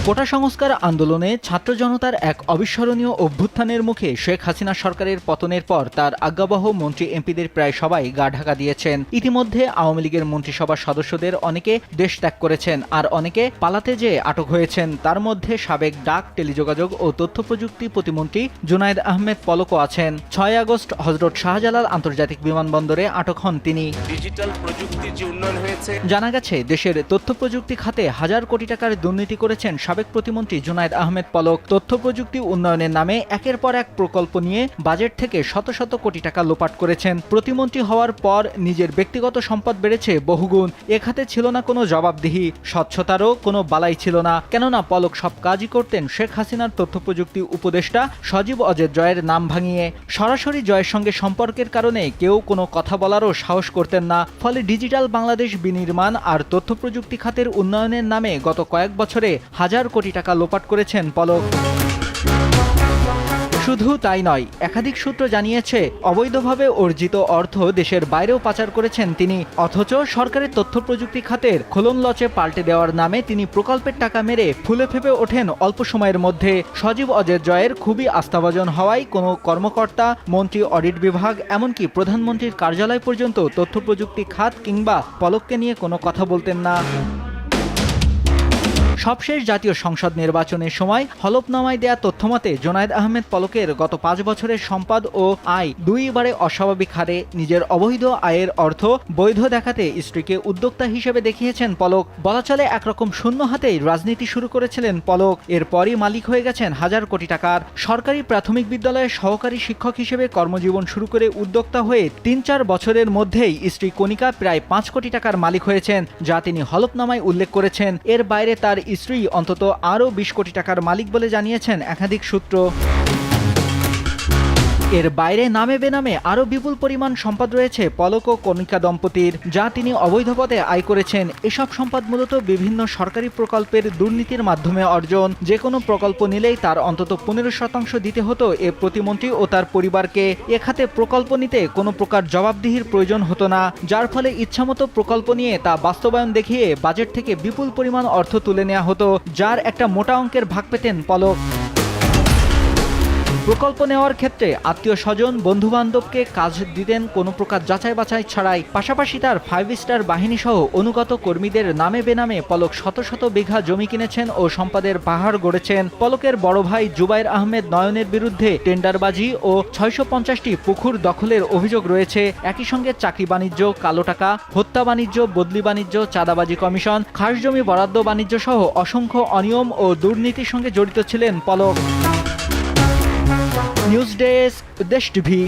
কোটা সংস্কার আন্দোলনে ছাত্র জনতার এক অবিস্মরণীয় অভ্যুত্থানের মুখে শেখ হাসিনা সরকারের পতনের পর তার আজ্ঞাবহ মন্ত্রী এমপিদের প্রায় সবাই গা ঢাকা দিয়েছেন। ইতিমধ্যে আওয়ামী লীগের মন্ত্রিসভার সদস্যদের অনেকে দেশ ত্যাগ করেছেন, আর অনেকে পালাতে যেয়ে আটক হয়েছেন। তার মধ্যে সাবেক ডাক, টেলিযোগাযোগ ও তথ্য প্রযুক্তি প্রতিমন্ত্রী জুনায়েদ আহমেদ পলকও আছেন। 6 আগস্ট হযরত শাহজালাল আন্তর্জাতিক বিমানবন্দরে আটক হন তিনি। ডিজিটাল প্রযুক্তির যে উন্নয়ন হয়েছে, জানা গেছে দেশের তথ্য প্রযুক্তি খাতে হাজার কোটি টাকার দুর্নীতি করেছেন সাবেক প্রতিমন্ত্রী জুনায়েদ আহমেদ পলক। তথ্য প্রযুক্তি উন্নয়নের নামে একের পর এক প্রকল্প নিয়ে বাজেট থেকে শত শত কোটি টাকা লোপাট করেছেন। প্রতিমন্ত্রী হওয়ার পর নিজের ব্যক্তিগত সম্পদ বেড়েছে বহুগুণ। এ খাতে ছিল না কোনো জবাবদিহি, স্বচ্ছতারও কোনো বালাই ছিল না। কেননা পলক সব কাজই করতেন শেখ হাসিনার তথ্য প্রযুক্তি উপদেষ্টা সজীব অজের জয়ের নাম ভাঙিয়ে। সরাসরি জয়ের সঙ্গে সম্পর্কের কারণে কেউ কোনো কথা বলারও সাহস করতেন না। ফলে ডিজিটাল বাংলাদেশ বিনির্মাণ আর তথ্য প্রযুক্তি খাতের উন্নয়নের নামে গত কয়েক বছরে হাজার কোটি টাকা লোপাট করেছেন পলক। শুধু তাই নয়, একাধিক সূত্র জানিয়েছে অবৈধভাবে অর্জিত অর্থ দেশের বাইরেও পাচার করেছেন তিনি। অথচ সরকারের তথ্য প্রযুক্তি খাতের খোলন লচে পাল্টে দেওয়ার নামে তিনি প্রকল্পের টাকা মেরে ফুলে ফেপে ওঠেন অল্প সময়ের মধ্যে। সজীব অজের জয়ের খুবই আস্থাভাজন হওয়ায় কোনো কর্মকর্তা, মন্ত্রী, অডিট বিভাগ, এমনকি প্রধানমন্ত্রীর কার্যালয় পর্যন্ত তথ্য প্রযুক্তি খাত কিংবা পলককে নিয়ে কোনো কথা বলতেন না। সবশেষ জাতীয় সংসদ নির্বাচনের সময় হলফনামায় দেয়া তথ্যমতে জুনায়েদ আহমেদ পলকের গত 5 বছরের সম্পদ ও আয় দুইবারে অস্বাভাবিক হারে নিজের অবৈধ আয়ের অর্থ বৈধ দেখাতে স্ত্রীকে উদ্যোক্তা হিসেবে দেখিয়েছেন পলক। বলা চলে একরকম শূন্য হাতেই রাজনীতি শুরু করেছিলেন পলক। এরপরই মালিক হয়ে গেছেন হাজার কোটি টাকার। সরকারি প্রাথমিক বিদ্যালয়ের সহকারী শিক্ষক হিসেবে কর্মজীবন শুরু করে উদ্যোক্তা হয়ে 3-4 বছরের মধ্যেই স্ত্রী কণিকা প্রায় 5 কোটি টাকার মালিক হয়েছেন, যা তিনি হলফনামায় উল্লেখ করেছেন। এর বাইরে তার স্ত্রী অন্তত আরও 20 কোটি টাকার মালিক বলে জানিয়েছেন একাধিক সূত্র। এর বাইরে নামে বেনামে আরও বিপুল পরিমাণ সম্পদ রয়েছে পলক ও কণিকা দম্পতির, যা তিনি অবৈধ পথে আয় করেছেন। এসব সম্পদ মূলত বিভিন্ন সরকারি প্রকল্পের দুর্নীতির মাধ্যমে অর্জন। যে কোনো প্রকল্প নিলেই তার অন্তত 15% দিতে হতো এ প্রতিমন্ত্রী ও তার পরিবারকে। এ খাতে প্রকল্প নিতে কোনো প্রকার জবাবদিহির প্রয়োজন হতো না, যার ফলে ইচ্ছামতো প্রকল্প নিয়ে তা বাস্তবায়ন দেখিয়ে বাজেট থেকে বিপুল পরিমাণ অর্থ তুলে নেওয়া হতো, যার একটা মোটা অঙ্কের ভাগ পেতেন পলক। প্রকল্প নেওয়ার ক্ষেত্রে আত্মীয় স্বজন, বন্ধু বান্ধবকে কাজ দিতেন কোনো প্রকার যাচাই বাছাই ছাড়াই। পাশাপাশি তার 5 স্টার বাহিনী সহ অনুগত কর্মীদের নামে বেনামে পলক শত শত বিঘা জমি কিনেছেন ও সম্পদের পাহাড় গড়েছেন। পলকের বড় ভাই জুবাইর আহমেদ নয়নের বিরুদ্ধে টেন্ডারবাজি ও 650টি পুকুর দখলের অভিযোগ রয়েছে। একই সঙ্গে চাকরি বাণিজ্য, কালো টাকা, হত্যা বাণিজ্য, বদলি বাণিজ্য, চাঁদাবাজি কমিশন, খাস জমি বরাদ্দ বাণিজ্য সহ অসংখ্য অনিয়ম ও দুর্নীতির সঙ্গে জড়িত ছিলেন পলক। নিউজ ডেস্ক, দেশ টিভি।